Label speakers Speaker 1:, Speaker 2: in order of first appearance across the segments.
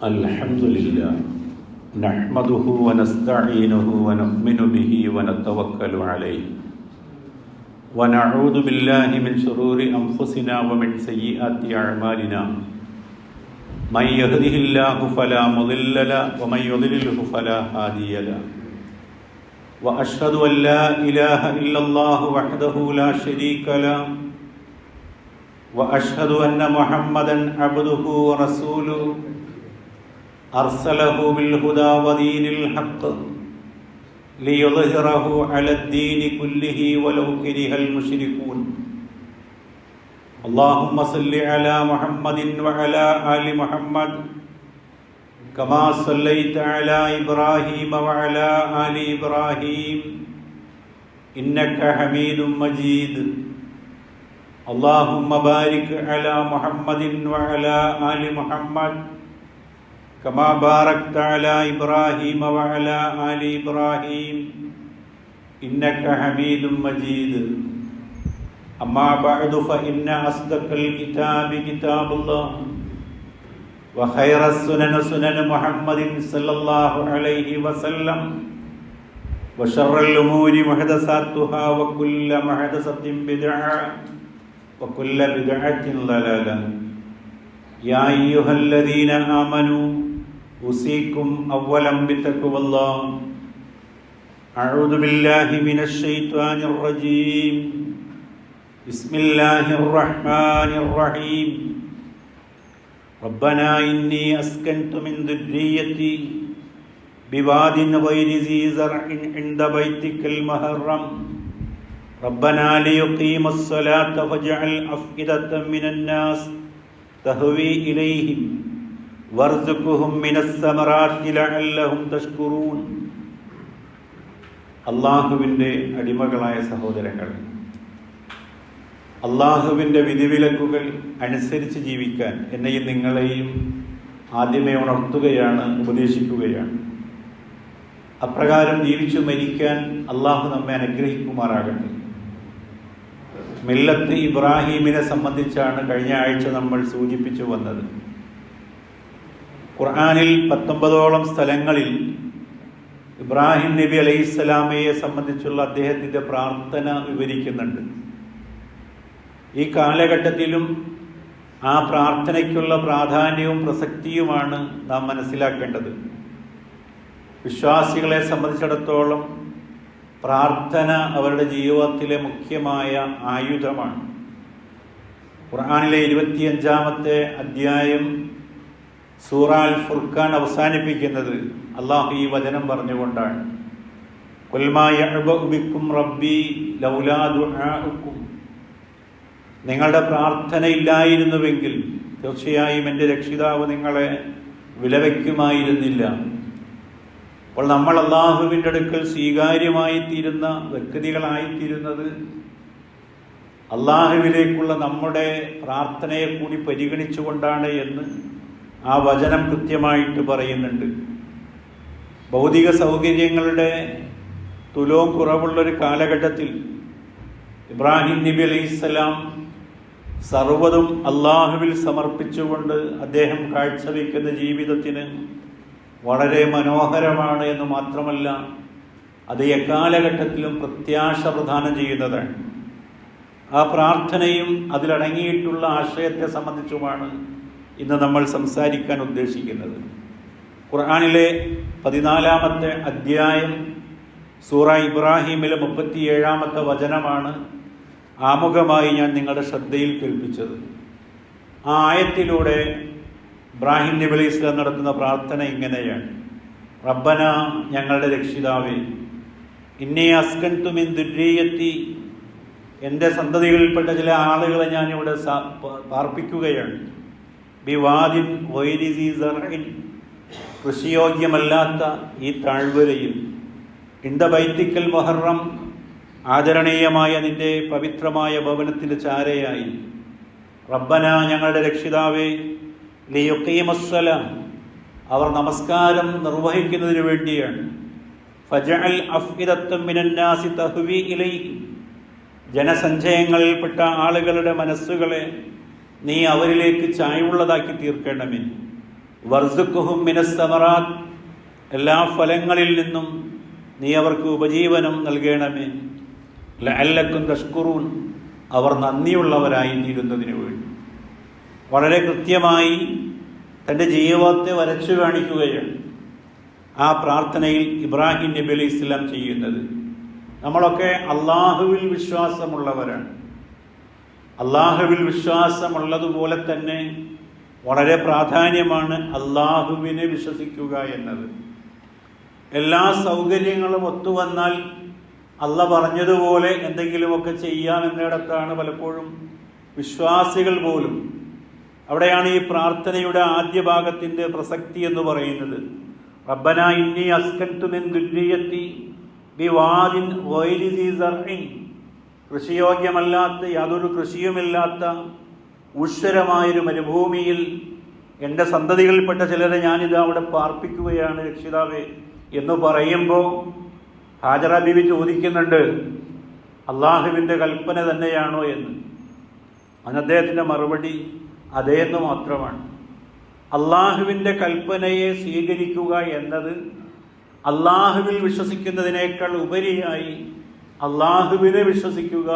Speaker 1: الحمد لله نحمده ونستعينه ونؤمن به ونتوكل عليه ونعوذ بالله من شرور أنفسنا ومن سيئات أعمالنا من يهده الله فلا مضل له ومن يضلله فلا هادي له وأشهد أن لا إله إلا الله وحده لا شريك له وأشهد أن محمدا عبده ورسوله أرسله بالهدى ودين الحق ليظهره على الدين كله ولو كره المشركون اللهم صل على محمد وعلى آل محمد كما صليت على إبراهيم وعلى آل إبراهيم إنك حميد مجيد اللهم بارك على محمد وعلى آل محمد كما باركت على إبراهيم وعلى آل إبراهيم إنك حميد مجيد أما بعد فإن أصدق الكتاب كتاب الله وخير السنن سنن محمد صلى الله عليه وسلم وشر الأمور محدثاتها وكل محدثة بدعة وكل بدعة ضلالة يا أيها الذين آمنوا أوصيكم أولا بتقوى الله أعوذ بالله من الشيطان الرجيم بسم الله الرحمن الرحيم ربنا إني أسكنت من ذريتي بواد غير ذي زرع عند بيتك المحرم ربنا ليقيموا الصلاة فاجعل أفئدة من الناس تهوي إليهم وارزقهم من الثمرات لعلهم تشكرون. അള്ളാഹുവിൻ്റെ അടിമകളായ സഹോദരങ്ങളെ, അള്ളാഹുവിൻ്റെ വിധിവിലക്കുകൾ അനുസരിച്ച് ജീവിക്കാൻ എന്നെയും നിങ്ങളെയും ആദ്യമേ ഉണർത്തുകയാണ്, ഉപദേശിക്കുകയാണ്. അപ്രകാരം ജീവിച്ചു മരിക്കാൻ അള്ളാഹു നമ്മെ അനുഗ്രഹിക്കുമാറാകട്ടെ. മില്ലത്ത് ഇബ്രാഹീമിനെ സംബന്ധിച്ചാണ് കഴിഞ്ഞ ആഴ്ച നമ്മൾ സൂചിപ്പിച്ചു വന്നത്. ഖുർആനിൽ 19ഓളം സ്ഥലങ്ങളിൽ ഇബ്രാഹിം നബി അലൈഹിസ്സലാമയെ സംബന്ധിച്ചുള്ള അദ്ദേഹത്തിൻ്റെ പ്രാർത്ഥന വിവരിക്കുന്നുണ്ട്. ഈ കാലഘട്ടത്തിലും ആ പ്രാർത്ഥനയ്ക്കുള്ള പ്രാധാന്യവും പ്രസക്തിയുമാണ് നാം മനസ്സിലാക്കേണ്ടത്. വിശ്വാസികളെ സംബന്ധിച്ചിടത്തോളം പ്രാർത്ഥന അവരുടെ ജീവിതത്തിലെ മുഖ്യമായ ആയുധമാണ്. ഖുർആനിലെ 25-ാമത്തെ അധ്യായം സൂറ അൽ ഫുർഖാൻ അവസാനിപ്പിക്കുന്നത് അള്ളാഹു ഈ വചനം പറഞ്ഞുകൊണ്ടാണ്. ഖുൽ മാ യഅ്ബഉ ബിക്കും റബ്ബി ലൗലാ ദുആഉക്കും. നിങ്ങളുടെ പ്രാർത്ഥന ഇല്ലായിരുന്നുവെങ്കിൽ തീർച്ചയായും എൻ്റെ രക്ഷിതാവ് നിങ്ങളെ വിലവയ്ക്കുമായിരുന്നില്ല. അപ്പോൾ നമ്മൾ അള്ളാഹുവിൻ്റെ അടുക്കൽ സ്വീകാര്യമായിത്തീരുന്ന വ്യക്തികളായിത്തീരുന്നത് അള്ളാഹുവിലേക്കുള്ള നമ്മുടെ പ്രാർത്ഥനയെ കൂടി പരിഗണിച്ചുകൊണ്ടാണ് എന്ന് ആ വചനം കൃത്യമായിട്ട് പറയുന്നുണ്ട്. ഭൗതിക സൗകര്യങ്ങളുടെ തുലോം കുറവുള്ളൊരു കാലഘട്ടത്തിൽ ഇബ്രാഹിം നബി അലൈഹിസ്സലാം സർവ്വതും അള്ളാഹുവിൽ സമർപ്പിച്ചുകൊണ്ട് അദ്ദേഹം കാഴ്ചവെക്കുന്ന ജീവിതത്തിന് വളരെ മനോഹരമാണ് എന്ന് മാത്രമല്ല, അത് എക്കാലഘട്ടത്തിലും പ്രത്യാശ പ്രദാനം ചെയ്യുന്നതാണ്. ആ പ്രാർത്ഥനയും അതിലടങ്ങിയിട്ടുള്ള ആശയത്തെ സംബന്ധിച്ചുമാണ് ഇന്ന് നമ്മൾ സംസാരിക്കാൻ ഉദ്ദേശിക്കുന്നത്. ഖുർആനിലെ 14-ാമത്തെ അധ്യായം സൂറ ഇബ്രാഹീമിലെ 37-ാമത്തെ വചനമാണ് ആമുഖമായി ഞാൻ നിങ്ങളുടെ ശ്രദ്ധയിൽ കേൾപ്പിച്ചത്. ആ ആയത്തിലൂടെ ഇബ്രാഹിം നബി അലൈഹി സ്വലാം നടത്തുന്ന പ്രാർത്ഥന ഇങ്ങനെയാണ്: റബ്ബന, ഞങ്ങളുടെ രക്ഷിതാവേ, ഇന്നി അസ്കൻതു മിൻ ദുർരിയത്തി, എൻ്റെ സന്തതികളിൽപ്പെട്ട ചില ആളുകളെ ഞാനിവിടെ പാർപ്പിക്കുകയാണ്. ബിവാദിൻ ഗൈരി ദീ സർഇൻ, കൃഷിയോഗ്യമല്ലാത്ത ഈ താഴ്വരയിൽ, ഇൻദ ബൈത്തിക്കൽ മുഹറം, ആദരണീയമായ നിന്റെ പവിത്രമായ ഭവനത്തിൻ്റെ ചാരയായി. റബ്ബന, ഞങ്ങളുടെ രക്ഷിതാവേ, ലിയുഖീമസ്സലാ, അവർ നമസ്കാരം നിർവഹിക്കുന്നതിന് വേണ്ടിയാണ്. ഫജഅൽ അഫ്ഇദത്തം മിനന്നാസി തഹ്വി ഇലൈഹി, ജനസഞ്ചയങ്ങളിൽപ്പെട്ട ആളുകളുടെ മനസ്സുകളെ നീ അവരിലേക്ക് ചായ്വുള്ളതാക്കി തീർക്കണമേ. വർസുഖുഹും മിനസ് സമറാത്ത്, എല്ലാ ഫലങ്ങളിൽ നിന്നും നീ അവർക്ക് ഉപജീവനം നൽകണമേ. ലഅല്ലക്കും തഷ്കുറൂൻ, അവർ നന്ദിയുള്ളവരായി തീരുന്നതിന് വേണ്ടി. വളരെ കൃത്യമായി തൻ്റെ ജീവിതത്തെ വരച്ചു കാണിക്കുകയാണ് ആ പ്രാർത്ഥനയിൽ ഇബ്രാഹിം നബി അലൈഹി ഇസ്ലാം ചെയ്യുന്നത്. നമ്മളൊക്കെ അള്ളാഹുവിൽ വിശ്വാസമുള്ളവരാണ്. അള്ളാഹുവിൽ വിശ്വാസമുള്ളതുപോലെ തന്നെ വളരെ പ്രാധാന്യമാണ് അള്ളാഹുവിനെ വിശ്വസിക്കുക എന്നത്. എല്ലാ സൗകര്യങ്ങളും ഒത്തുവന്നാൽ അള്ള പറഞ്ഞതുപോലെ എന്തെങ്കിലുമൊക്കെ ചെയ്യാമെന്നിടത്താണ് പലപ്പോഴും വിശ്വാസികൾ പോലും. അവിടെയാണ് ഈ പ്രാർത്ഥനയുടെ ആദ്യ ഭാഗത്തിൻ്റെ പ്രസക്തി എന്ന് പറയുന്നത്. റബ്ബന ഇന്നി അസ്കൻതു മിൻ ദുർരിയത്തി ബിവാദിൻ ഗൈരി ദി സർഇൻ, കൃഷിയോഗ്യമല്ലാത്ത, യാതൊരു കൃഷിയുമില്ലാത്ത ഉശ്വരമായൊരു മരുഭൂമിയിൽ എൻ്റെ സന്തതികളിൽപ്പെട്ട ചിലരെ ഞാനിത് അവിടെ പാർപ്പിക്കുകയാണ് രക്ഷിതാവേ എന്ന് പറയുമ്പോൾ ഹാജറ ബീവി ചോദിക്കുന്നുണ്ട്, അള്ളാഹുവിൻ്റെ കൽപ്പന തന്നെയാണോ എന്ന്. അതിന് അദ്ദേഹത്തിൻ്റെ മറുപടി അതേ എന്ന് മാത്രമാണ്. അള്ളാഹുവിൻ്റെ കൽപ്പനയെ സ്വീകരിക്കുക എന്നത് അള്ളാഹുവിൽ വിശ്വസിക്കുന്നതിനേക്കാൾ ഉപരിയായി അള്ളാഹുവിനെ വിശ്വസിക്കുക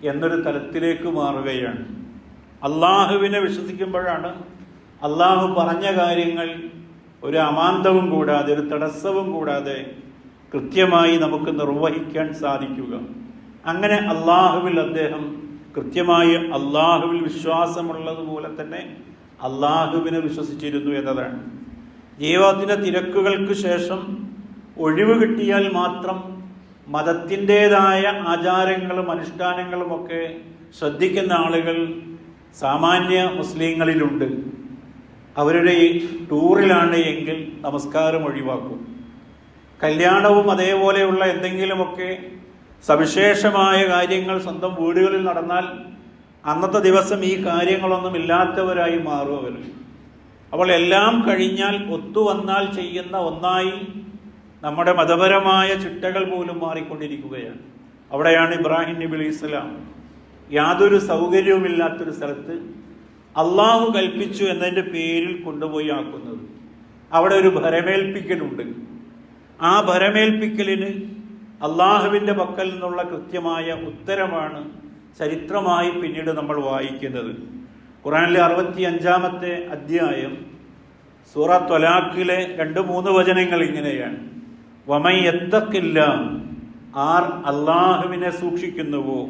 Speaker 1: എന്നൊരു തലത്തിലേക്ക് മാറുകയാണ്. അള്ളാഹുവിനെ വിശ്വസിക്കുമ്പോഴാണ് അള്ളാഹു പറഞ്ഞ കാര്യങ്ങൾ ഒരു അമാന്തവും കൂടാതെ, ഒരു തടസ്സവും കൂടാതെ കൃത്യമായി നമുക്ക് നിർവഹിക്കാൻ സാധിക്കുക. അങ്ങനെ അള്ളാഹുവിൽ അദ്ദേഹം കൃത്യമായി അള്ളാഹുവിൽ വിശ്വാസമുള്ളതുപോലെ തന്നെ അള്ളാഹുവിനെ വിശ്വസിച്ചിരുന്നു എന്നതാണ്. ജീവിതത്തിൻ്റെ തിരക്കുകൾക്ക് ശേഷം ഒഴിവ് കിട്ടിയാൽ മാത്രം മതത്തിൻ്റെതായ ആചാരങ്ങളും അനുഷ്ഠാനങ്ങളുമൊക്കെ ശ്രദ്ധിക്കുന്ന ആളുകൾ സാമാന്യ മുസ്ലിങ്ങളിലുണ്ട്. അവരുടെ ടൂറിലാണ് എങ്കിൽ നമസ്കാരം ഒഴിവാക്കും. കല്യാണവും അതേപോലെയുള്ള എന്തെങ്കിലുമൊക്കെ സവിശേഷമായ കാര്യങ്ങൾ സ്വന്തം വീടുകളിൽ നടന്നാൽ അന്നത്തെ ദിവസം ഈ കാര്യങ്ങളൊന്നും ഇല്ലാത്തവരായി മാറും അവർ. അപ്പോൾ എല്ലാം കഴിഞ്ഞാൽ ഒത്തുവന്നാൽ ചെയ്യുന്ന ഒന്നായി നമ്മുടെ മതപരമായ ചിട്ടകൾ പോലും മാറിക്കൊണ്ടിരിക്കുകയാണ്. അവിടെയാണ് ഇബ്രാഹിം നബി അലൈഹി സ്വലാം യാതൊരു സൗകര്യവുമില്ലാത്തൊരു സ്ഥലത്ത് അള്ളാഹു കൽപ്പിച്ചു എന്നതിൻ്റെ പേരിൽ കൊണ്ടുപോയി ആക്കുന്നത്. അവിടെ ഒരു ഭരമേൽപ്പിക്കലുണ്ട്. ആ ഭരമേൽപ്പിക്കലിന് അള്ളാഹുവിൻ്റെ പക്കൽ നിന്നുള്ള കൃത്യമായ ഉത്തരമാണ് ചരിത്രമായി പിന്നീട് നമ്മൾ വായിക്കുന്നത്. ഖുർആനിലെ 65-ാമത്തെ അധ്യായം സൂറ ത്വലാഖിലെ 2-3 വചനങ്ങൾ ഇങ്ങനെയാണ്. വമൻ യത്തഖില്ലാ, ആർ അള്ളാഹുവിനെ സൂക്ഷിക്കുന്നുവോ,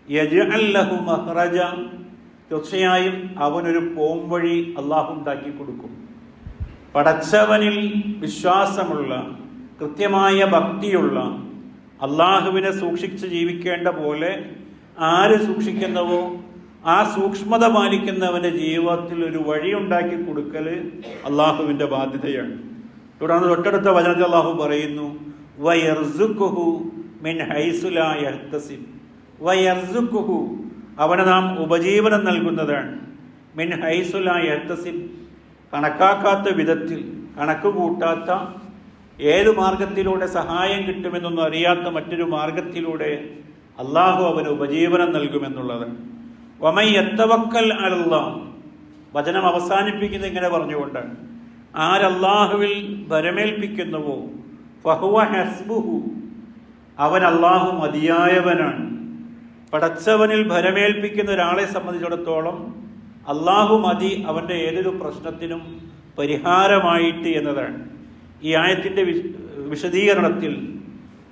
Speaker 1: യജ്അൽ ലഹു മഖ്റജ, തീർച്ചയായും അവനൊരു പോംവഴി അള്ളാഹു ഉണ്ടാക്കി കൊടുക്കും. പടച്ചവനിൽ വിശ്വാസമുള്ള, കൃത്യമായ ഭക്തിയുള്ള, അള്ളാഹുവിനെ സൂക്ഷിച്ച് ജീവിക്കേണ്ട പോലെ ആര് സൂക്ഷിക്കുന്നവോ ആ സൂക്ഷ്മത പാലിക്കുന്നവൻ്റെ ജീവിതത്തിൽ ഒരു വഴി ഉണ്ടാക്കി കൊടുക്കൽ അള്ളാഹുവിൻ്റെ ബാധ്യതയാണ്. തുടർന്ന് തൊട്ടടുത്ത വചനത്തിൽ അള്ളാഹു പറയുന്നു, വയർസുഖുഹു മിൻ ഹൈസു ലാ യഹ്തസിബ്, വയർസുഖുഹു, അവന് നാം ഉപജീവനം നൽകുന്നതാണ്. മിൻ ഹൈസു ലാ യഹ്തസിബ്, കണക്കാക്കാത്ത വിധത്തിൽ, കണക്ക് കൂട്ടാത്ത, ഏത് മാർഗത്തിലൂടെ സഹായം കിട്ടുമെന്നൊന്നും അറിയാത്ത മറ്റൊരു മാർഗത്തിലൂടെ അള്ളാഹു അവന് ഉപജീവനം നൽകുമെന്നുള്ളത്. വമൻ യതവക്കൽ അലല്ലാഹ്, വചനം അവസാനിപ്പിക്കുന്നത് ഇങ്ങനെ പറഞ്ഞുകൊണ്ടാണ്, ആരല്ലാഹുവിൽ ഭരമേൽപ്പിക്കുന്നുവോ ഫഹുവ ഹസ്ബുഹു, അവൻ അള്ളാഹു മതിയായവനാണ്. പടച്ചവനിൽ ഭരമേൽപ്പിക്കുന്ന ഒരാളെ സംബന്ധിച്ചിടത്തോളം അള്ളാഹു മതി, അവൻ്റെ ഏതൊരു പ്രശ്നത്തിനും പരിഹാരമായിട്ട് എന്നതാണ്. ഈ ആയത്തിൻ്റെ വിശദീകരണത്തിൽ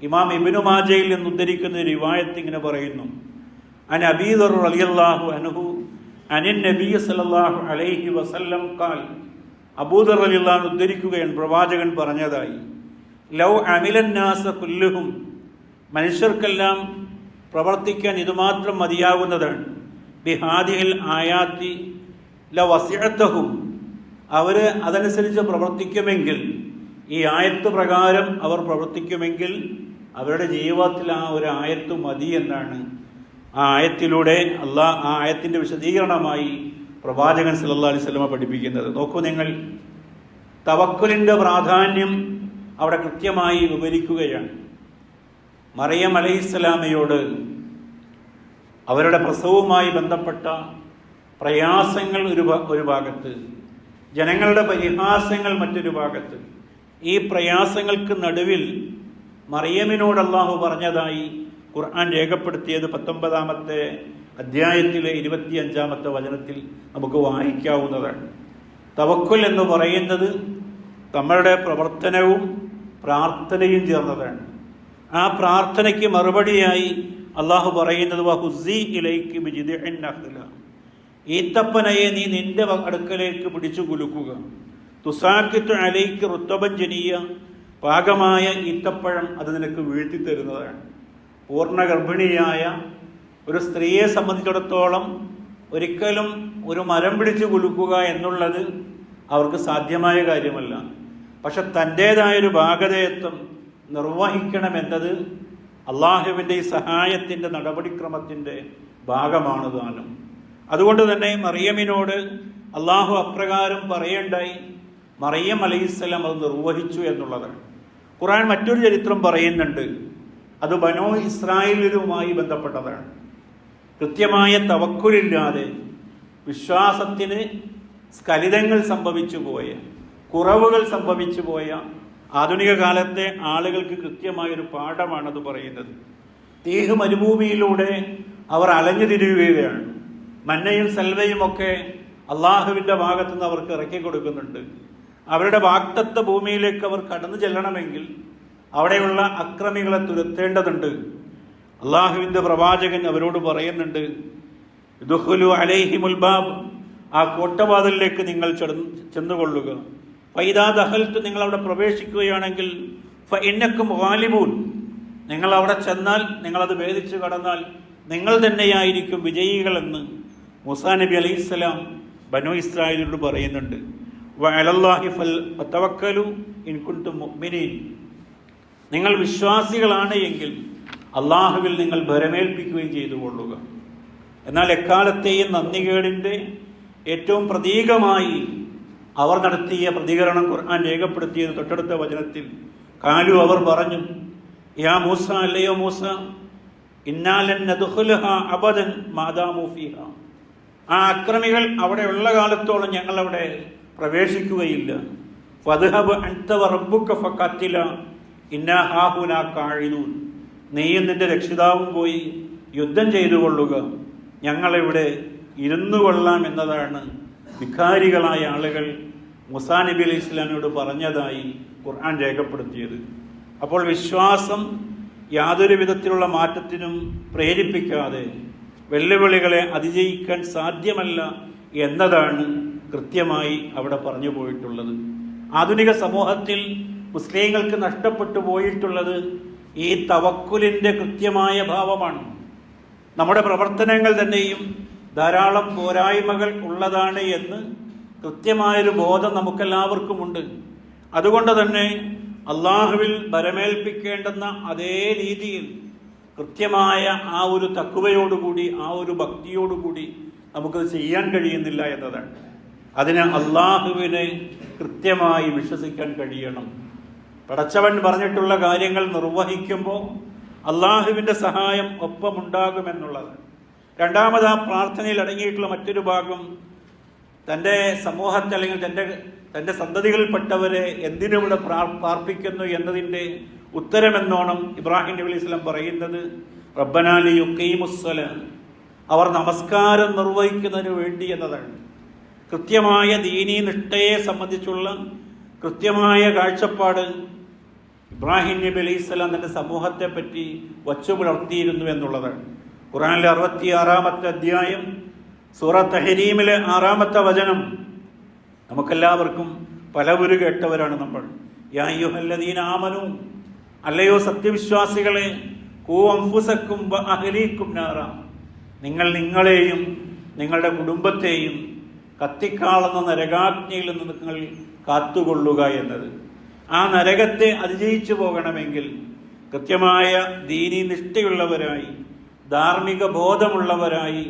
Speaker 1: ഇമാം ഇബ്നു മാജയിൽ നിന്ന് ഉദ്ധരിക്കുന്ന ഒരു റിവായത്ത് ഇങ്ങനെ പറയുന്നു. അൻ അബീ ദർ റളിയല്ലാഹു അൻഹു അനിൻ നബി സല്ലല്ലാഹു അലൈഹി വസല്ലം ഖാൽ, അബൂദർ റളിയല്ലാഹു അൻഹു ഉദ്ധരിക്കുകയാണ്, പ്രവാചകൻ പറഞ്ഞതായി, ലൗ അമിലൻ നാസ കുല്ലുഹും, മനുഷ്യർക്കെല്ലാം പ്രവർത്തിക്കാൻ ഇതുമാത്രം മതിയാകുന്നതാണ്, ബിഹാദിഹിൽ ആയാത്തി ലവസിഅതഹും, അവർ അതനുസരിച്ച് പ്രവർത്തിക്കുമെങ്കിൽ, ഈ ആയത്ത് പ്രകാരം അവർ പ്രവർത്തിക്കുമെങ്കിൽ അവരുടെ ജീവിതത്തിൽ ആ ഒരു ആയത്ത് മതി എന്നാണ് ആ ആയത്തിലൂടെ ആ ആയത്തിൻ്റെ വിശദീകരണമായി പ്രവാചകൻ സല്ലല്ലാഹു അലൈഹി വസല്ലം പഠിപ്പിക്കുന്നത്. നോക്കൂ നിങ്ങൾ, തവക്കുലിൻ്റെ പ്രാധാന്യം അവിടെ കൃത്യമായി വിവരിക്കുകയാണ്. മറിയം അലൈഹിസ്സലാമയോട് അവരുടെ പ്രസവവുമായി ബന്ധപ്പെട്ട പ്രയാസങ്ങൾ ഒരു ഭാഗത്ത്, ജനങ്ങളുടെ പരിഹാസങ്ങൾ മറ്റൊരു ഭാഗത്ത്. ഈ പ്രയാസങ്ങൾക്ക് നടുവിൽ മറിയമിനോട് അള്ളാഹു പറഞ്ഞതായി ഖുർആൻ രേഖപ്പെടുത്തിയത് 19-ാമത്തെ അധ്യായത്തിലെ 25-ാമത്തെ വചനത്തിൽ നമുക്ക് വായിക്കാവുന്നതാണ്. തവക്കുൽ എന്ന് പറയുന്നത് നമ്മളുടെ പ്രവർത്തനവും പ്രാർത്ഥനയും ചേർന്നതാണ്. ആ പ്രാർത്ഥനയ്ക്ക് മറുപടിയായി അള്ളാഹു പറയുന്നത് വഹുസ്സി ഇലൈക്ക് ബിജിദിഇൻ നഖ്ല, ഈത്തപ്പനയെ നീ നിന്റെ അടുക്കലേക്ക് പിടിച്ചു കുലുക്കുക. തുസാക്കിത്തു അലൈക്ക് റുത്തബൻ ജനിയ, പാകമായ ഈത്തപ്പഴം അത് നിനക്ക് വീഴ്ത്തി തരുന്നതാണ്. പൂർണ്ണ ഗർഭിണിയായ ഒരു സ്ത്രീയെ സംബന്ധിച്ചിടത്തോളം ഒരിക്കലും ഒരു മരം പിടിച്ചു കുലുക്കുക എന്നുള്ളത് അവർക്ക് സാധ്യമായ കാര്യമല്ല. പക്ഷെ തൻ്റേതായൊരു ഭാഗധേയത്വം നിർവഹിക്കണമെന്നത് അള്ളാഹുവിൻ്റെ ഈ സഹായത്തിൻ്റെ നടപടിക്രമത്തിൻ്റെ ഭാഗമാണ് താനും. അതുകൊണ്ട് തന്നെ മറിയമിനോട് അള്ളാഹു അപ്രകാരം പറയേണ്ടായി. മറിയം അലൈഹിസ്സലാം അത് നിർവഹിച്ചു എന്നുള്ളതാണ്. ഖുർആൻ മറ്റൊരു ചരിത്രം പറയുന്നുണ്ട്, അത് ബനൂ ഇസ്രായേലുമായി ബന്ധപ്പെട്ടതാണ്. കൃത്യമായ തവക്കുലില്ലാതെ വിശ്വാസത്തിന് സ്ഖലിതങ്ങൾ സംഭവിച്ചു പോയ, കുറവുകൾ സംഭവിച്ചു പോയ ആധുനിക കാലത്തെ ആളുകൾക്ക് കൃത്യമായൊരു പാഠമാണത് പറയുന്നത്. തീഹ് മരുഭൂമിയിലൂടെ അവർ അലഞ്ഞു തിരിയുകയാണ്. മന്നയും സൽവയും ഒക്കെ അള്ളാഹുവിൻ്റെ ഭാഗത്തുനിന്ന് അവർക്ക് ഇറക്കി കൊടുക്കുന്നുണ്ട്. അവരുടെ വാഗ്ദത്ത ഭൂമിയിലേക്ക് അവർ കടന്നു ചെല്ലണമെങ്കിൽ അവിടെയുള്ള അക്രമികളെ തുരത്തേണ്ടതുണ്ട്. അള്ളാഹുവിൻ്റെ പ്രവാചകൻ അവരോട് പറയുന്നുണ്ട്, ദുഖുലു അലൈഹിമുൽ ബാബ്, ആ കോട്ടവാതിലിലേക്ക് നിങ്ങൾ ചെന്നുകൊള്ളുക. ഫൈദാ ദഖൽതു, നിങ്ങൾ അവിടെ പ്രവേശിക്കുകയാണെങ്കിൽ ഫഇന്നക്കും ഗാലിബൂൻ, നിങ്ങൾ അവിടെ ചെന്നാൽ, നിങ്ങളത് ഭേദിച്ചു കടന്നാൽ നിങ്ങൾ തന്നെയായിരിക്കും വിജയികളെന്ന് മൂസാ നബി അലൈഹിസ്സലാം ബനൂ ഇസ്രായേലിനോട് പറയുന്നുണ്ട്. വഅലല്ലാഹി ഫതവക്കലു ഇൻ കുൻതും മുഅ്മിനീൻ, നിങ്ങൾ വിശ്വാസികളാണ് എങ്കിൽ അള്ളാഹുവിൽ നിങ്ങൾ ഭരമേൽപ്പിക്കുകയും ചെയ്തു കൊള്ളുക. എന്നാൽ എക്കാലത്തെയും നന്ദികേടിൻ്റെ ഏറ്റവും പ്രതീകമായി അവർ നടത്തിയ പ്രതികരണം ഖുർആൻ രേഖപ്പെടുത്തിയത് തൊട്ടടുത്ത വചനത്തിൽ. കാലു, അവർ പറഞ്ഞു, യാ മൂസ, അല്ലയോ മൂസ, ഇന്നാ ലൻ നദ്ഖുലഹാ അബദൻ മാദാമു ഫീഹാ, ആ അക്രമികൾ അവിടെ ഉള്ള കാലത്തോളം ഞങ്ങൾ അവിടെ പ്രവേശിക്കുകയില്ല. ഫദ്ഹബ് അൻത വറബ്ബുക ഫഖത്തില ഇന്നാ ഹാഹുനാ ഖാഇദൂൻ, നീയും നിന്റെ രക്ഷിതാവും പോയി യുദ്ധം ചെയ്തു കൊള്ളുക, ഞങ്ങളിവിടെ ഇരുന്നു കൊള്ളാം എന്നതാണ് ഭിഖാരികളായ ആളുകൾ മൂസാ നബി അലൈഹി ഇസ്ലാമിനോട് പറഞ്ഞതായി ഖുർആൻ രേഖപ്പെടുത്തിയത്. അപ്പോൾ വിശ്വാസം യാതൊരു വിധത്തിലുള്ള മാറ്റത്തിനും പ്രേരിപ്പിക്കാതെ വെല്ലുവിളികളെ അതിജയിക്കാൻ സാധ്യമല്ല എന്നതാണ് കൃത്യമായി അവിടെ പറഞ്ഞു പോയിട്ടുള്ളത്. ആധുനിക സമൂഹത്തിൽ മുസ്ലിങ്ങൾക്ക് നഷ്ടപ്പെട്ടു പോയിട്ടുള്ളത് ഈ തവക്കുലിൻ്റെ കൃത്യമായ ഭാവമാണ്. നമ്മുടെ പ്രവർത്തനങ്ങൾ തന്നെയും ധാരാളം പോരായ്മകൾ ഉള്ളതാണ് എന്ന് കൃത്യമായൊരു ബോധം നമുക്കെല്ലാവർക്കുമുണ്ട്. അതുകൊണ്ട് തന്നെ അള്ളാഹുവിൽ ഭരമേൽപ്പിക്കേണ്ടുന്ന അതേ രീതിയിൽ കൃത്യമായ ആ ഒരു തഖ്വയോടുകൂടി, ആ ഒരു ഭക്തിയോടുകൂടി നമുക്കത് ചെയ്യാൻ കഴിയുന്നില്ല എന്നതാണ്. അതിന് അള്ളാഹുവിനെ കൃത്യമായി വിശ്വസിക്കാൻ കഴിയണം. പടച്ചവൻ പറഞ്ഞിട്ടുള്ള കാര്യങ്ങൾ നിർവഹിക്കുമ്പോൾ അള്ളാഹുവിൻ്റെ സഹായം ഒപ്പമുണ്ടാകുമെന്നുള്ളത്. രണ്ടാമത് ആ പ്രാർത്ഥനയിൽ അടങ്ങിയിട്ടുള്ള മറ്റൊരു ഭാഗം, തൻ്റെ സമൂഹത്തെ അല്ലെങ്കിൽ തൻ്റെ സന്തതികളിൽപ്പെട്ടവരെ എന്തിനിവിടെ പാർപ്പിക്കുന്നു എന്നതിൻ്റെ ഉത്തരമെന്നോണം ഇബ്രാഹിം നബി അലൈഹി സ്വലാം പറയുന്നത്, റബ്ബനാ ലിയുഖീമുസ്സലാം, അവർ നമസ്കാരം നിർവഹിക്കുന്നതിന് വേണ്ടി എന്നതാണ്. കൃത്യമായ ദീനീ നിഷ്ഠയെ സംബന്ധിച്ചുള്ള കൃത്യമായ കാഴ്ചപ്പാട് ഇബ്രാഹിം നബി അലൈഹി സ്വലാം തൻ്റെ സമൂഹത്തെ പറ്റി വച്ചു പുലർത്തിയിരുന്നു എന്നുള്ളതാണ്. ഖുർആനിലെ 66-ാമത്തെ അധ്യായം സൂറ തഹരീമിലെ 6-ാമത്തെ വചനം നമുക്കെല്ലാവർക്കും പലവരു കേട്ടവരാണ് നമ്മൾ. യാ അയ്യുഹല്ലദീന ആമനൂ, അല്ലയോ സത്യവിശ്വാസികളെ, ഖൂ അൻഫുസക്കും വ അഹ്ലീക്കും നാറ, നിങ്ങൾ നിങ്ങളെയും നിങ്ങളുടെ കുടുംബത്തെയും കത്തിക്കാളുന്ന നരകാഗ്നിയിൽ നിന്ന് നിങ്ങൾ കാത്തുകൊള്ളുക എന്നത്. ആ നരകത്തെ അതിജയിച്ചു പോകണമെങ്കിൽ കൃത്യമായ ദീനീ നിഷ്ഠയുള്ളവരായി, ധാർമ്മിക ബോധമുള്ളവരായി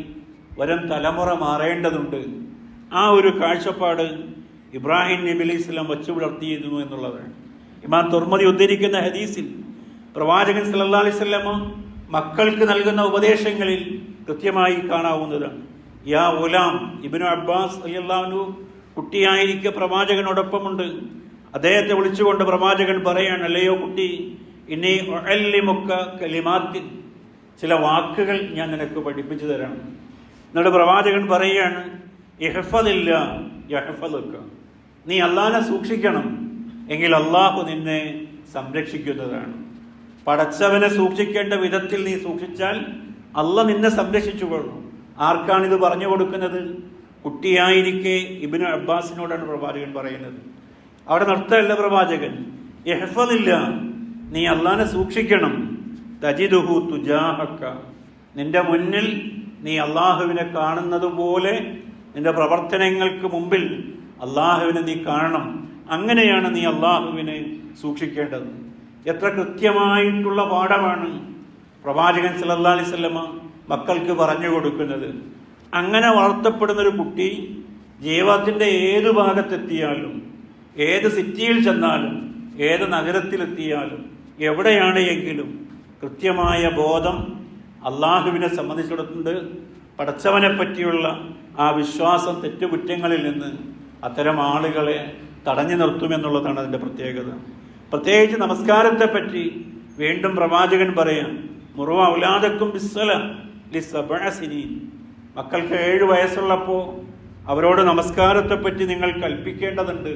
Speaker 1: വരും തലമുറ മാറേണ്ടതുണ്ട്. ആ ഒരു കാഴ്ചപ്പാട് ഇബ്രാഹിം നബി അലൈഹി സ്വലാം വച്ചു പുലർത്തിയിരുന്നു എന്നുള്ളതാണ്. ഇമാം തുർമദി ഉദ്ധരിക്കുന്ന ഹദീസിൽ പ്രവാചകൻ സല്ലല്ലാഹു അലൈഹി വസല്ലം മക്കൾക്ക് നൽകുന്ന ഉപദേശങ്ങളിൽ കൃത്യമായി കാണാവുന്നതാണ്. യാ ഗുലാം, ഇബ്നു അബ്ബാസ് റളിയല്ലാഹു അൻഹു കുട്ടിയായിരിക്കെ പ്രവാചകനോടൊപ്പമുണ്ട്. അദ്ദേഹത്തെ വിളിച്ചുകൊണ്ട് പ്രവാചകൻ പറയാണ്, അല്ലയോ കുട്ടി, ഇനി ഉഅല്ലിമുക കലിമാത്തിൻ, ചില വാക്കുകൾ ഞാൻ നിനക്ക് പഠിപ്പിച്ചു തരാം. എന്നിട്ട് പ്രവാചകൻ പറയുകയാണ്, ഇഹ്ഫദില്ല യഹ്ഫദുക, നീ അള്ളാഹനെ സൂക്ഷിക്കണം, എങ്കിൽ അള്ളാഹു നിന്നെ സംരക്ഷിക്കുന്നതാണ്. പടച്ചവനെ സൂക്ഷിക്കേണ്ട വിധത്തിൽ നീ സൂക്ഷിച്ചാൽ അള്ളാഹ് നിന്നെ സംരക്ഷിച്ചുകൊള്ളും. ആർക്കാണിത് പറഞ്ഞു കൊടുക്കുന്നത്? കുട്ടിയായിരിക്കെ ഇബ്നു അബ്ബാസിനോടാണ് പ്രവാചകൻ പറയുന്നത്. അവിടെ നിർത്തല്ല പ്രവാചകൻ, ഇഹ്ഫദില്ല, നീ അള്ളാഹനെ സൂക്ഷിക്കണം, തജിദുഹു തുജാഹക, നിന്റെ മുന്നിൽ നീ അള്ളാഹുവിനെ കാണുന്നത് പോലെ നിന്റെ പ്രവർത്തനങ്ങൾക്ക് മുമ്പിൽ അള്ളാഹുവിനെ നീ കാണണം. അങ്ങനെയാണ് നീ അള്ളാഹുവിനെ സൂക്ഷിക്കേണ്ടത്. എത്ര കൃത്യമായിട്ടുള്ള പാഠമാണ് പ്രവാചകൻ സല്ലല്ലാഹു അലൈഹി വസല്ലമ മക്കൾക്ക് പറഞ്ഞു കൊടുക്കുന്നത്. അങ്ങനെ വളർത്തപ്പെടുന്നൊരു കുട്ടി ജീവിതത്തിൻ്റെ ഏത് ഭാഗത്തെത്തിയാലും, ഏത് സിറ്റിയിൽ ചെന്നാലും, ഏത് നഗരത്തിലെത്തിയാലും, എവിടെയാണ് എങ്കിലും കൃത്യമായ ബോധം അള്ളാഹുവിനെ സംബന്ധിച്ചിടത്തുണ്ട്. പടച്ചവനെ പറ്റിയുള്ള ആ വിശ്വാസം തെറ്റുകുറ്റങ്ങളിൽ നിന്ന് അത്തരം ആളുകളെ തടഞ്ഞു നിർത്തുമെന്നുള്ളതാണ് അതിൻ്റെ പ്രത്യേകത. പ്രത്യേകിച്ച് നമസ്കാരത്തെപ്പറ്റി വീണ്ടും പ്രവാചകൻ പറയാം, മുറുവ ഔലാദക്കും ബിസ്സല ലിസബഅ സിനീൻ, മക്കൾക്ക് 7 വയസ്സുള്ളപ്പോൾ അവരോട് നമസ്കാരത്തെപ്പറ്റി നിങ്ങൾ കൽപ്പിക്കേണ്ടതുണ്ട്.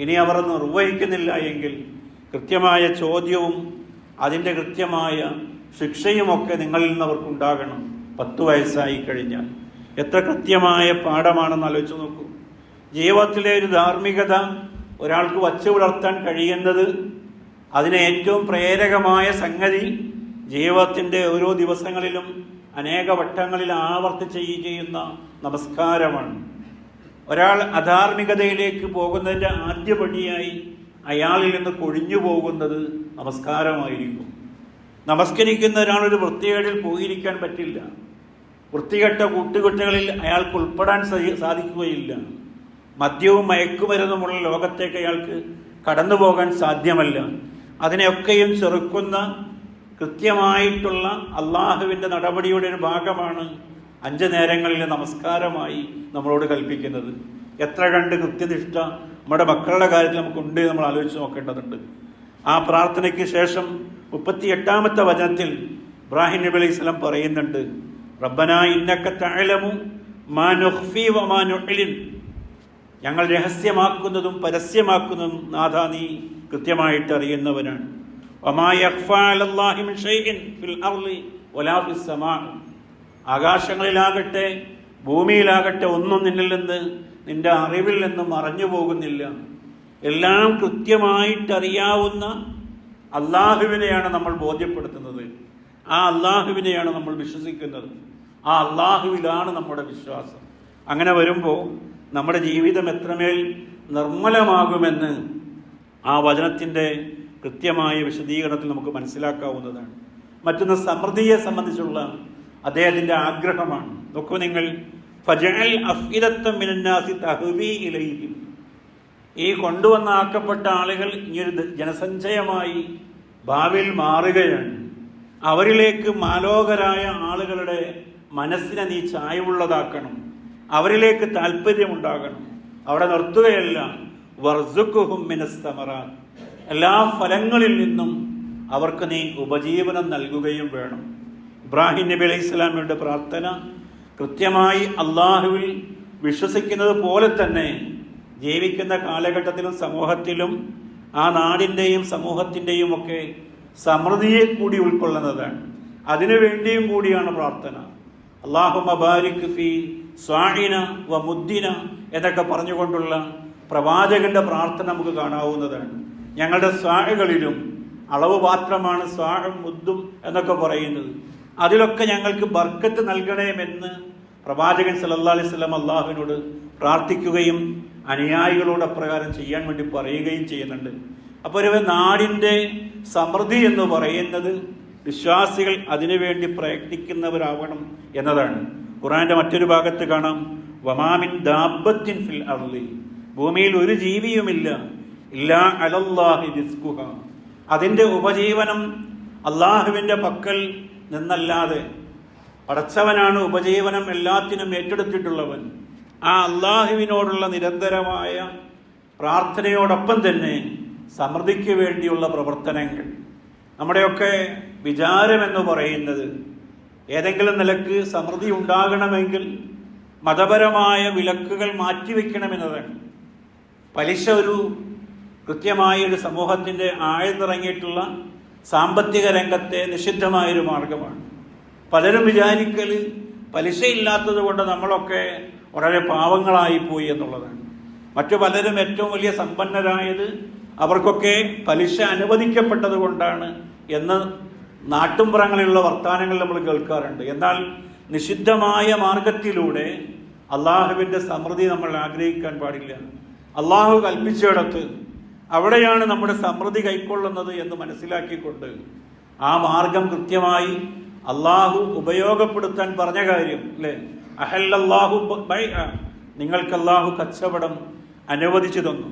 Speaker 1: ഇനി അവർ നിർവഹിക്കുന്നില്ല എങ്കിൽ കൃത്യമായ ചോദ്യവും അതിൻ്റെ കൃത്യമായ ശിക്ഷയുമൊക്കെ നിങ്ങളിൽ നിന്ന് അവർക്കുണ്ടാകണം. 10 വയസ്സായി കഴിഞ്ഞാൽ എത്ര കൃത്യമായ പാഠമാണെന്ന് ആലോചിച്ച് നോക്കൂ. ജീവിതത്തിലെ ഒരു ധാർമ്മികത ഒരാൾക്ക് വച്ചു പുലർത്താൻ കഴിയുന്നത്, അതിന് ഏറ്റവും പ്രേരകമായ സംഗതി ജീവിതത്തിൻ്റെ ഓരോ ദിവസങ്ങളിലും അനേക വട്ടങ്ങളിൽ ആവർത്തിച്ച് ചെയ്യുന്ന നമസ്കാരമാണ്. ഒരാൾ അധാർമികതയിലേക്ക് പോകുന്നതിൻ്റെ ആദ്യപടിയായി അയാളിൽ നിന്ന് കൊഴിഞ്ഞു പോകുന്നത് നമസ്കാരമായിരിക്കും. നമസ്കരിക്കുന്ന ഒരാളൊരു വൃത്തികേടിൽ പോയിരിക്കാൻ പറ്റില്ല. വൃത്തികെട്ട കൂട്ടുകെട്ടുകളിൽ അയാൾക്ക് ഉൾപ്പെടാൻ സാധിക്കുകയില്ല. മദ്യവും മയക്കുമരുന്നുമുള്ള ലോകത്തേക്ക് അയാൾക്ക് കടന്നു പോകാൻ സാധ്യമല്ല. അതിനെയൊക്കെയും ചെറുക്കുന്ന കൃത്യമായിട്ടുള്ള അള്ളാഹുവിൻ്റെ നടപടിയുടെ ഒരു ഭാഗമാണ് 5 നേരങ്ങളിലെ നമസ്കാരമായി നമ്മളോട് കൽപ്പിക്കുന്നത്. എത്ര കണ്ട് കൃത്യനിഷ്ഠ നമ്മുടെ മക്കളുടെ കാര്യത്തിൽ നമുക്കുണ്ട്, നമ്മൾ ആലോചിച്ച് നോക്കേണ്ടതുണ്ട്. ആ പ്രാർത്ഥനയ്ക്ക് ശേഷം 38-ാമത്തെ വചനത്തിൽ ഇബ്രാഹിം നബി അലൈഹി സ്വലാം പറയുന്നുണ്ട്, റബ്ബനാ ഇന്നക തഅലമു മാ നുഖ്ഫി വമാ നുഅ്ലിൻ, ഞങ്ങൾ രഹസ്യമാക്കുന്നതും പരസ്യമാക്കുന്നതും നാഥാ നീ കൃത്യമായിട്ട് അറിയുന്നവനാണ്. വമാ യഖ്ഫാ അലല്ലാഹി മിൻ ഷൈഇൻ ഫിൽ അർളി വലാ ഫിസ് സമാ, ആകാശങ്ങളിലാകട്ടെ ഭൂമിയിലാകട്ടെ ഒന്നും നിന്നിൽ നിന്ന്, നിന്റെ അറിവിൽ നിന്ന് മറഞ്ഞു പോകുന്നില്ല. എല്ലാം കൃത്യമായിട്ടറിയാവുന്ന അള്ളാഹുവിനെയാണ് നമ്മൾ ബോധ്യപ്പെടുത്തുന്നത്. ആ അള്ളാഹുവിനെയാണ് നമ്മൾ വിശ്വസിക്കുന്നത്. ആ അള്ളാഹുവിലാണ് നമ്മുടെ വിശ്വാസം. അങ്ങനെ വരുമ്പോൾ നമ്മുടെ ജീവിതം എത്രമേൽ നിർമ്മലമാകുമെന്ന് ആ വചനത്തിൻ്റെ കൃത്യമായ വിശദീകരണത്തിൽ നമുക്ക് മനസ്സിലാക്കാവുന്നതാണ്. മറ്റൊന്ന് സമൃദ്ധിയെ സംബന്ധിച്ചുള്ള അദ്ദേഹത്തിൻ്റെ ആഗ്രഹമാണ്. നോക്കൂ നിങ്ങൾ, ഫജഅൽ അഫ്ഇദത്തം മിനന്നാസി തഹ്വി ഇലൈഹിം, ഈ കൊണ്ടുവന്നാക്കപ്പെട്ട ആളുകൾ ഇങ്ങനൊരു ജനസഞ്ചയമായി ഭാവിയിൽ മാറുകയാണ്. അവരിലേക്ക് മാലോകരായ ആളുകളുടെ മനസ്സിനെ നീ ചായവുള്ളതാക്കണം, അവരിലേക്ക് താല്പര്യമുണ്ടാകണം. അവിടെ നിർത്തുകയല്ല, വർസുഖുഹും മിനസ് സമറാത്ത്, എല്ലാ ഫലങ്ങളിൽ നിന്നും അവർക്ക് നീ ഉപജീവനം നൽകുകയും വേണം. ഇബ്രാഹിം നബി അലൈഹി സ്വലാമിയുടെ പ്രാർത്ഥന കൃത്യമായി അള്ളാഹുവിൽ വിശ്വസിക്കുന്നത് പോലെ തന്നെ ജീവിക്കുന്ന കാലഘട്ടത്തിലും സമൂഹത്തിലും ആ നാടിൻ്റെയും സമൂഹത്തിൻ്റെയും ഒക്കെ സമൃദ്ധിയെ കൂടി ഉൾക്കൊള്ളുന്നതാണ്. അതിനു വേണ്ടിയും കൂടിയാണ് പ്രാർത്ഥന. അല്ലാഹുമ്മ ബാരിക് ഫീ സ്വാഇന വ മുദ്ദിന എന്നൊക്കെ പറഞ്ഞുകൊണ്ടുള്ള പ്രവാചകന്റെ പ്രാർത്ഥന നമുക്ക് കാണാവുന്നതാണ്. ഞങ്ങളുടെ സ്വാഹകളിലും, അളവ് പാത്രമാണ് സ്വാഹും മുദ്ദും എന്നൊക്കെ പറയുന്നത്, അതിലൊക്കെ ഞങ്ങൾക്ക് ബർക്കത്ത് നൽകണമെന്ന് പ്രവാചകൻ സല്ലല്ലാഹു അലൈഹി വസല്ലം അള്ളാഹുവിനോട് പ്രാർത്ഥിക്കുകയും അനുയായികളോട് അപ്രകാരം ചെയ്യാൻ വേണ്ടി പറയുകയും ചെയ്യുന്നുണ്ട്. അപ്പോൾ ഒരു നാടിൻ്റെ സമൃദ്ധി എന്ന് പറയുന്നത് വിശ്വാസികൾ അതിനുവേണ്ടി പ്രയത്നിക്കുന്നവരാവണം എന്നതാണ്. ഖുർആന്റെ മറ്റൊരു ഭാഗത്ത് കാണാം, വമാമിൻ ദാബത്തിൻ ഫിൽ അർളി, ഭൂമിയിൽ ഒരു ജീവിയുമില്ല, ഇല്ലാ അലല്ലാഹി റിസ്ഖുഹ, അതിൻ്റെ ഉപജീവനം അള്ളാഹുവിൻ്റെ പക്കൽ നിന്നല്ലാതെ. പടച്ചവനാണ് ഉപജീവനം എല്ലാത്തിനും ഏറ്റെടുത്തിട്ടുള്ളവൻ. ആ അള്ളാഹുവിനോടുള്ള നിരന്തരമായ പ്രാർത്ഥനയോടൊപ്പം തന്നെ സമൃദ്ധിക്ക് വേണ്ടിയുള്ള പ്രവർത്തനങ്ങൾ. നമ്മുടെയൊക്കെ വിചാരമെന്ന് പറയുന്നത് ഏതെങ്കിലും നിലക്ക് സമൃദ്ധി ഉണ്ടാകണമെങ്കിൽ മതപരമായ വിലക്കുകൾ മാറ്റിവെക്കണമെന്നതാണ്. പലിശ ഒരു കൃത്യമായൊരു സമൂഹത്തിൻ്റെ ആഴ്ന്നിറങ്ങിയിട്ടുള്ള സാമ്പത്തിക രംഗത്തെ നിഷിദ്ധമായൊരു മാർഗമാണ്. പലരും വിചാരിക്കൽ പലിശയില്ലാത്തത് കൊണ്ട് നമ്മളൊക്കെ വളരെ പാവങ്ങളായിപ്പോയി എന്നുള്ളതാണ്. മറ്റു പലരും ഏറ്റവും വലിയ സമ്പന്നരായത് അവർക്കൊക്കെ പലിശ അനുവദിക്കപ്പെട്ടത് കൊണ്ടാണ് എന്ന് നാട്ടുംപുറങ്ങളിലുള്ള വർത്തമാനങ്ങൾ നമ്മൾ കേൾക്കാറുണ്ട്. എന്നാൽ നിഷിദ്ധമായ മാർഗത്തിലൂടെ അള്ളാഹുവിൻ്റെ സമൃദ്ധി നമ്മൾ ആഗ്രഹിക്കാൻ പാടില്ല. അള്ളാഹു കൽപ്പിച്ചിടത്ത് അവിടെയാണ് നമ്മുടെ സമൃദ്ധി കൈക്കൊള്ളുന്നത് എന്ന് മനസ്സിലാക്കിക്കൊണ്ട് ആ മാർഗം കൃത്യമായി അള്ളാഹു ഉപയോഗപ്പെടുത്താൻ പറഞ്ഞ കാര്യം അല്ലേ, അഹല്ലല്ലാഹു ബൈഅ, നിങ്ങൾക്ക് അള്ളാഹു കച്ചവടം അനുവദിച്ചു തന്നു.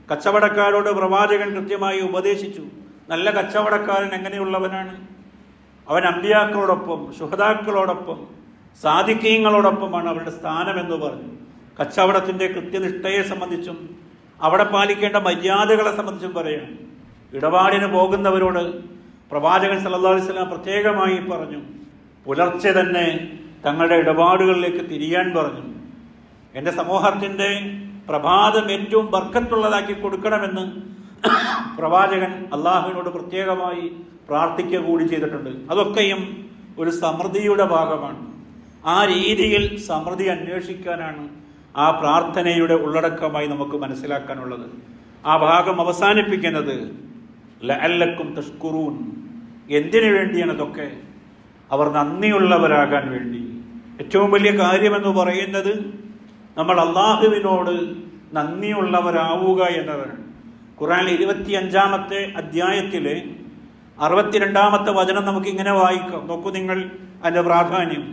Speaker 1: കച്ചവടക്കാരോട് പ്രവാചകൻ കൃത്യമായി ഉപദേശിച്ചു. നല്ല കച്ചവടക്കാരൻ എങ്ങനെയുള്ളവനാണ്? അവൻ അമ്പിയാക്കളോടൊപ്പം ശുഹദാക്കളോടൊപ്പം സാദിഖീങ്ങളോടൊപ്പമാണ് അവരുടെ സ്ഥാനമെന്ന് പറഞ്ഞു. കച്ചവടത്തിൻ്റെ കൃത്യനിഷ്ഠയെ സംബന്ധിച്ചും അവിടെ പാലിക്കേണ്ട മര്യാദകളെ സംബന്ധിച്ചും പറയാം. ഇടപാടിന് പോകുന്നവരോട് പ്രവാചകൻ സല്ലല്ലാഹു അലൈഹി വസല്ലം പ്രത്യേകമായി പറഞ്ഞു, പുലർച്ചെ തന്നെ തങ്ങളുടെ ഇടപാടുകളിലേക്ക് തിരിയാൻ പറഞ്ഞു. എൻ്റെ സമൂഹത്തിൻ്റെ പ്രഭാതം ഏറ്റവും ബർക്കത്തുള്ളതാക്കി കൊടുക്കണമെന്ന് പ്രവാചകൻ അള്ളാഹുവിനോട് പ്രത്യേകമായി പ്രാർത്ഥിക്കുക കൂടി ചെയ്തിട്ടുണ്ട്. അതൊക്കെയും ഒരു സമൃദ്ധിയുടെ ഭാഗമാണ്. ആ രീതിയിൽ സമൃദ്ധി അന്വേഷിക്കാനാണ് ആ പ്രാർത്ഥനയുടെ ഉള്ളടക്കമായി നമുക്ക് മനസ്സിലാക്കാനുള്ളത്. ആ ഭാഗം അവസാനിപ്പിക്കുന്നത് ലഅല്ലക്കും തഷ്കുറൂൻ, എന്തിനു വേണ്ടിയാണ് അതൊക്കെ? അവർ നന്ദിയുള്ളവരാകാൻ വേണ്ടി. ഏറ്റവും വലിയ കാര്യമെന്ന് പറയുന്നത് നമ്മൾ അള്ളാഹുവിനോട് നന്ദിയുള്ളവരാവുക എന്നതാണ്. ഖുർആൻ 25-ാമത്തെ അധ്യായത്തിലെ 62-ാമത്തെ വചനം നമുക്ക് ഇങ്ങനെ വായിക്കാം. നോക്കൂ നിങ്ങൾ അതിൻ്റെ പ്രാധാന്യം.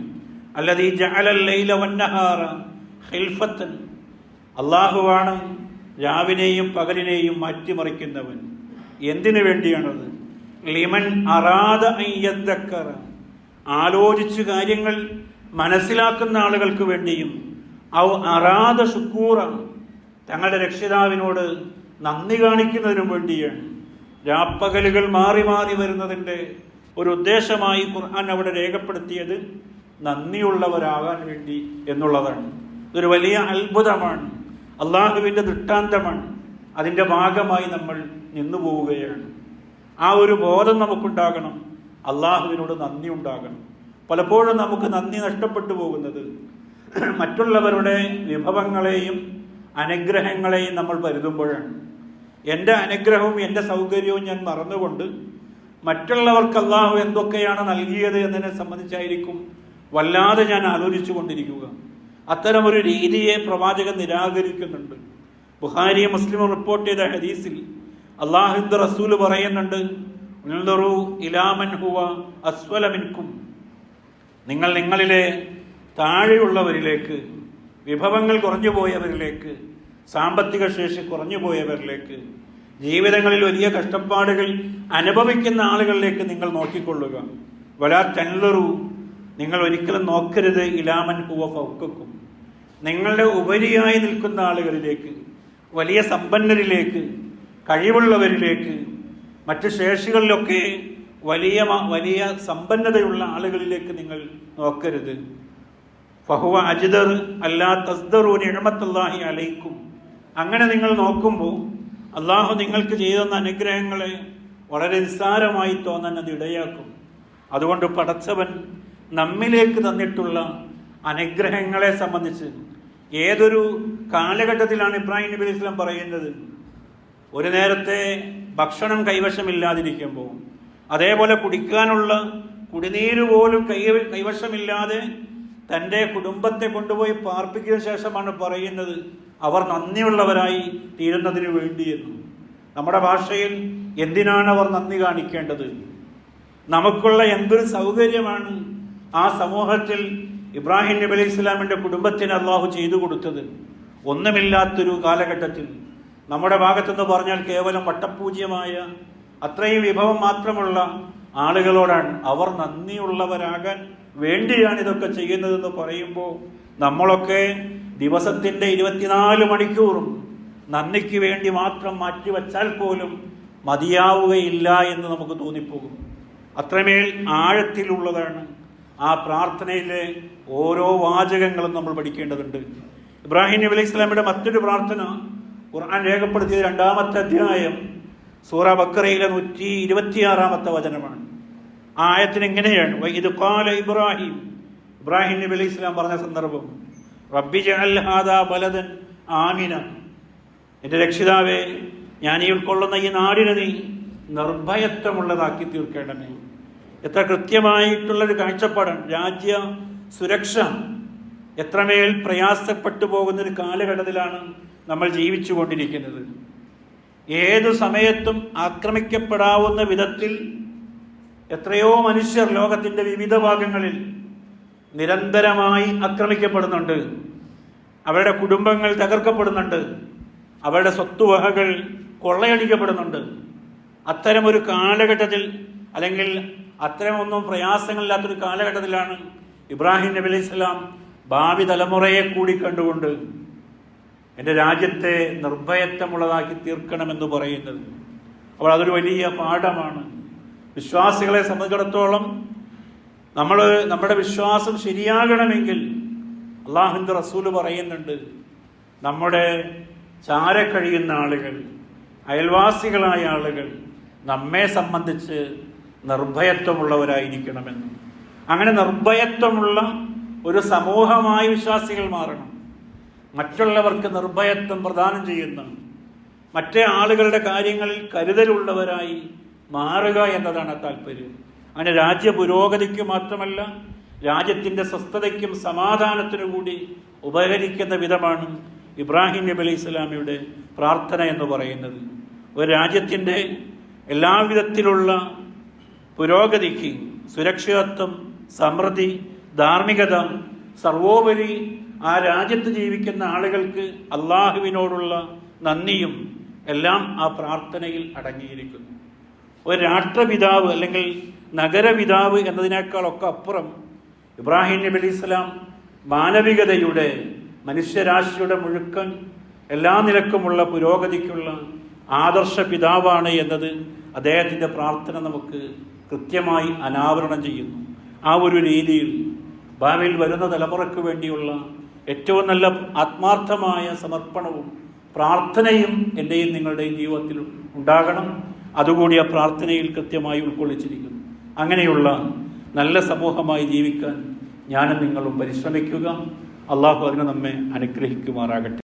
Speaker 1: അല്ലദീ ജഅലൽ ലൈല വന്നഹാറ ഖിൽഫത്തൻ, അള്ളാഹുവാണ് രാവിനെയും പകലിനെയും മാറ്റിമറിക്കുന്നവൻ. എന്തിനു വേണ്ടിയാണത്? ലിമൻ അറാദ അൻ യദ്ദക്കറ, ആലോചിച്ച് കാര്യങ്ങൾ മനസ്സിലാക്കുന്ന ആളുകൾക്ക് വേണ്ടിയും, ഔ അറാദ ശുക്കൂറ, തങ്ങളുടെ രക്ഷിതാവിനോട് നന്ദി കാണിക്കുന്നതിനും വേണ്ടിയാണ്. രാപ്പകലുകൾ മാറി മാറി വരുന്നതിൻ്റെ ഒരു ഉദ്ദേശമായി ഖുർആൻ അവിടെ രേഖപ്പെടുത്തിയത് നന്ദിയുള്ളവരാകാൻ വേണ്ടി എന്നുള്ളതാണ്. ഇതൊരു വലിയ അത്ഭുതമാണ്, അള്ളാഹുവിൻ്റെ ദൃഷ്ടാന്തമാണ്. അതിൻ്റെ ഭാഗമായി നമ്മൾ നിന്നു പോവുകയാണ്. ആ ഒരു ബോധം നമുക്കുണ്ടാകണം, അള്ളാഹുവിനോട് നന്ദി ഉണ്ടാകണം. പലപ്പോഴും നമുക്ക് നന്ദി നഷ്ടപ്പെട്ടു പോകുന്നത് മറ്റുള്ളവരുടെ വിഭവങ്ങളെയും അനുഗ്രഹങ്ങളെയും നമ്മൾ കരുതുമ്പോഴാണ്. എൻ്റെ അനുഗ്രഹവും എൻ്റെ സൗകര്യവും ഞാൻ മറന്നുകൊണ്ട് മറ്റുള്ളവർക്ക് അള്ളാഹു എന്തൊക്കെയാണ് നൽകിയത് എന്നതിനെ സംബന്ധിച്ചായിരിക്കും വല്ലാതെ ഞാൻ ആലോചിച്ചു കൊണ്ടിരിക്കുക. അത്തരമൊരു രീതിയെ പ്രവാചകൻ നിരാകരിക്കുന്നുണ്ട്. ബുഖാരി മുസ്ലിം റിപ്പോർട്ട് ചെയ്ത ഹദീസിൽ അള്ളാഹുവിൻ്റെ റസൂൽ പറയുന്നുണ്ട്, ഉൻദുറു ഇലാ മൻ ഹുവ അസ്വല മിൻകും, നിങ്ങൾ നിങ്ങളിലെ താഴെയുള്ളവരിലേക്ക്, വിഭവങ്ങൾ കുറഞ്ഞു പോയവരിലേക്ക്, സാമ്പത്തിക ശേഷി കുറഞ്ഞു പോയവരിലേക്ക്, ജീവിതങ്ങളിൽ വലിയ കഷ്ടപ്പാടുകൾ അനുഭവിക്കുന്ന ആളുകളിലേക്ക് നിങ്ങൾ നോക്കിക്കൊള്ളുക. വലാ തൻലുറു, നിങ്ങൾ ഒരിക്കലും നോക്കരുത് ഇലാമൻ ഹുവ ഫൗക്കക്കും, നിങ്ങളുടെ ഉപരിയായി നിൽക്കുന്ന ആളുകളിലേക്ക്, വലിയ സമ്പന്നരിലേക്ക്, കഴിവുള്ളവരിലേക്ക്, മറ്റ് ശേഷികളിലൊക്കെ വലിയ വലിയ സമ്പന്നതയുള്ള ആളുകളിലേക്ക് നിങ്ങൾ നോക്കരുത്. ഫഹുവ അജ്ദർ അല്ലാ തസ്ദറു നിഅമത്തുല്ലാഹി അലൈക്കും, അങ്ങനെ നിങ്ങൾ നോക്കുമ്പോൾ അള്ളാഹു നിങ്ങൾക്ക് ചെയ്തെന്ന അനുഗ്രഹങ്ങളെ വളരെ നിസ്സാരമായി തോന്നാൻ അത് ഇടയാക്കും. അതുകൊണ്ട് പടച്ചവൻ നമ്മിലേക്ക് തന്നിട്ടുള്ള അനുഗ്രഹങ്ങളെ സംബന്ധിച്ച് ഏതൊരു കാലഘട്ടത്തിലാണ് ഇബ്രാഹിം നബി അലൈഹി സ്വലാം പറയുന്നത്, ഒരു നേരത്തെ ഭക്ഷണം കൈവശമില്ലാതിരിക്കുമ്പോൾ, അതേപോലെ കുടിക്കാനുള്ള കുടിനീര് പോലും കൈവശമില്ലാതെ തൻ്റെ കുടുംബത്തെ കൊണ്ടുപോയി പാർപ്പിക്കുന്ന ശേഷമാണ് പറയുന്നത് അവർ നന്ദിയുള്ളവരായി തീരുന്നതിന് വേണ്ടിയെന്ന്. നമ്മുടെ ഭാഷയിൽ എന്തിനാണ് അവർ നന്ദി കാണിക്കേണ്ടത്? നമുക്കുള്ള എന്തൊരു സൗകര്യമാണ് ആ സമൂഹത്തിൽ ഇബ്രാഹിം നബി അലൈഹി സ്വലാമിൻ്റെ കുടുംബത്തിന് അള്ളാഹു ചെയ്തു കൊടുത്തത്. ഒന്നുമില്ലാത്തൊരു കാലഘട്ടത്തിൽ നമ്മുടെ ഭാഗത്തെന്ന് പറഞ്ഞാൽ കേവലം വട്ടപൂജ്യമായ അത്രയും വിഭവം മാത്രമുള്ള ആളുകളോടാണ് അവർ നന്ദിയുള്ളവരാകാൻ വേണ്ടിയാണ് ഇതൊക്കെ ചെയ്യുന്നതെന്ന് പറയുമ്പോൾ നമ്മളൊക്കെ ദിവസത്തിൻ്റെ 24 മണിക്കൂറും നന്ദിക്ക് വേണ്ടി മാത്രം മാറ്റിവെച്ചാൽ പോലും മതിയാവുകയില്ല എന്ന് നമുക്ക് തോന്നിപ്പോകും. അത്രമേൽ ആഴത്തിലുള്ളതാണ് ആ പ്രാർത്ഥനയിലെ ഓരോ വാചകങ്ങളും നമ്മൾ പഠിക്കേണ്ടതുണ്ട്. ഇബ്രാഹിം നബി അലൈഹി സ്വലാമിയുടെ മറ്റൊരു പ്രാർത്ഥന ഖുർആൻ രേഖപ്പെടുത്തിയത് 2-ാമത്തെ അധ്യായം സൂറ ബക്കറയിലെ 126-ാമത്തെ വചനമാണ്. ആ ആയത്തിന് എങ്ങനെയാണ്? വഇദ് ഖാല ഇബ്രാഹിം നബി അലൈഹി സ്വലാം പറഞ്ഞ സന്ദർഭം, റബ്ബി ജഅൽ ഹാദാ ബലദൻ ആമിന, എൻ്റെ രക്ഷിതാവേ, ഞാൻ ഈ ഉൾക്കൊള്ളുന്ന ഈ നാടിനെ നീ നിർഭയത്വമുള്ളതാക്കി തീർക്കേണ്ടമേ. എത്ര കൃത്യമായിട്ടുള്ളൊരു കാഴ്ചപ്പാടാണ്. രാജ്യ സുരക്ഷ എത്രമേൽ പ്രയാസപ്പെട്ടു പോകുന്നൊരു കാലഘട്ടത്തിലാണ് നമ്മൾ ജീവിച്ചു കൊണ്ടിരിക്കുന്നത്. ഏതു സമയത്തും ആക്രമിക്കപ്പെടാവുന്ന വിധത്തിൽ എത്രയോ മനുഷ്യർ ലോകത്തിൻ്റെ വിവിധ ഭാഗങ്ങളിൽ നിരന്തരമായി ആക്രമിക്കപ്പെടുന്നുണ്ട്. അവരുടെ കുടുംബങ്ങൾ തകർക്കപ്പെടുന്നുണ്ട്. അവരുടെ സ്വത്തുവകകൾ കൊള്ളയടിക്കപ്പെടുന്നുണ്ട്. അത്തരമൊരു കാലഘട്ടത്തിൽ, അല്ലെങ്കിൽ അത്തരമൊന്നും പ്രയാസങ്ങളില്ലാത്തൊരു കാലഘട്ടത്തിലാണ് ഇബ്രാഹിം നബി അലൈഹി സ്വലാം ഭാവി തലമുറയെ കൂടി കണ്ടുകൊണ്ട് എൻ്റെ രാജ്യത്തെ നിർഭയത്വമുള്ളതാക്കി തീർക്കണമെന്ന് പറയുന്നത്. അപ്പോൾ അതൊരു വലിയ പാഠമാണ്. വിശ്വാസികളെ സംബന്ധിച്ചിടത്തോളം നമ്മുടെ വിശ്വാസം ശരിയാകണമെങ്കിൽ അള്ളാഹുവിൻ്റെ റസൂല് പറയുന്നുണ്ട്, നമ്മുടെ ചാര കഴിയുന്ന ആളുകൾ, അയൽവാസികളായ ആളുകൾ നമ്മെ സംബന്ധിച്ച് നിർഭയത്വമുള്ളവരായിരിക്കണമെന്ന്. അങ്ങനെ നിർഭയത്വമുള്ള ഒരു സമൂഹമായി വിശ്വാസികൾ മാറണം. മറ്റുള്ളവർക്ക് നിർഭയത്വം പ്രദാനം ചെയ്യുന്ന, മറ്റേ ആളുകളുടെ കാര്യങ്ങളിൽ കരുതലുള്ളവരായി മാറുക എന്നതാണ് താല്പര്യം. അങ്ങനെ രാജ്യ പുരോഗതിക്ക് മാത്രമല്ല, രാജ്യത്തിൻ്റെ സ്വസ്ഥതയ്ക്കും സമാധാനത്തിനു കൂടി ഉപകരിക്കുന്ന വിധമാണ് ഇബ്രാഹിം നബി അലൈഹി സ്വലാമിയുടെ പ്രാർത്ഥന എന്ന് പറയുന്നത്. ഒരു രാജ്യത്തിൻ്റെ എല്ലാവിധത്തിലുള്ള പുരോഗതിക്ക്, സുരക്ഷിതത്വം, സമൃദ്ധി, ധാർമ്മികത, സർവോപരി ആ രാജ്യത്ത് ജീവിക്കുന്ന ആളുകൾക്ക് അള്ളാഹുവിനോടുള്ള നന്ദിയും എല്ലാം ആ പ്രാർത്ഥനയിൽ അടങ്ങിയിരിക്കുന്നു. ഒരു രാഷ്ട്രപിതാവ് അല്ലെങ്കിൽ നഗരപിതാവ് എന്നതിനേക്കാളൊക്കെ അപ്പുറം ഇബ്രാഹിം നബി അലൈഹി സ്വലാം മാനവികതയുടെ, മനുഷ്യരാശിയുടെ മുഴുക്കൻ എല്ലാ നിലക്കുമുള്ള പുരോഗതിക്കുള്ള ആദർശ പിതാവാണ് എന്നത് അദ്ദേഹത്തിൻ്റെ പ്രാർത്ഥന നമുക്ക് കൃത്യമായി അനാവരണം ചെയ്യുന്നു. ആ ഒരു രീതിയിൽ ഭാവിയിൽ വരുന്ന തലമുറയ്ക്ക് വേണ്ടിയുള്ള ഏറ്റവും നല്ല ആത്മാർത്ഥമായ സമർപ്പണവും പ്രാർത്ഥനയും എൻ്റെയും നിങ്ങളുടെയും ജീവിതത്തിൽ ഉണ്ടാകണം. അതുകൂടി ആ പ്രാർത്ഥനയിൽ കൃത്യമായി ഉൾക്കൊള്ളിച്ചിരിക്കുന്നു. അങ്ങനെയുള്ള നല്ല സമൂഹമായി ജീവിക്കാൻ ഞാനും നിങ്ങളും പരിശ്രമിക്കുക. അള്ളാഹു അതിനെ നമ്മെ അനുഗ്രഹിക്കുമാറാകട്ടെ.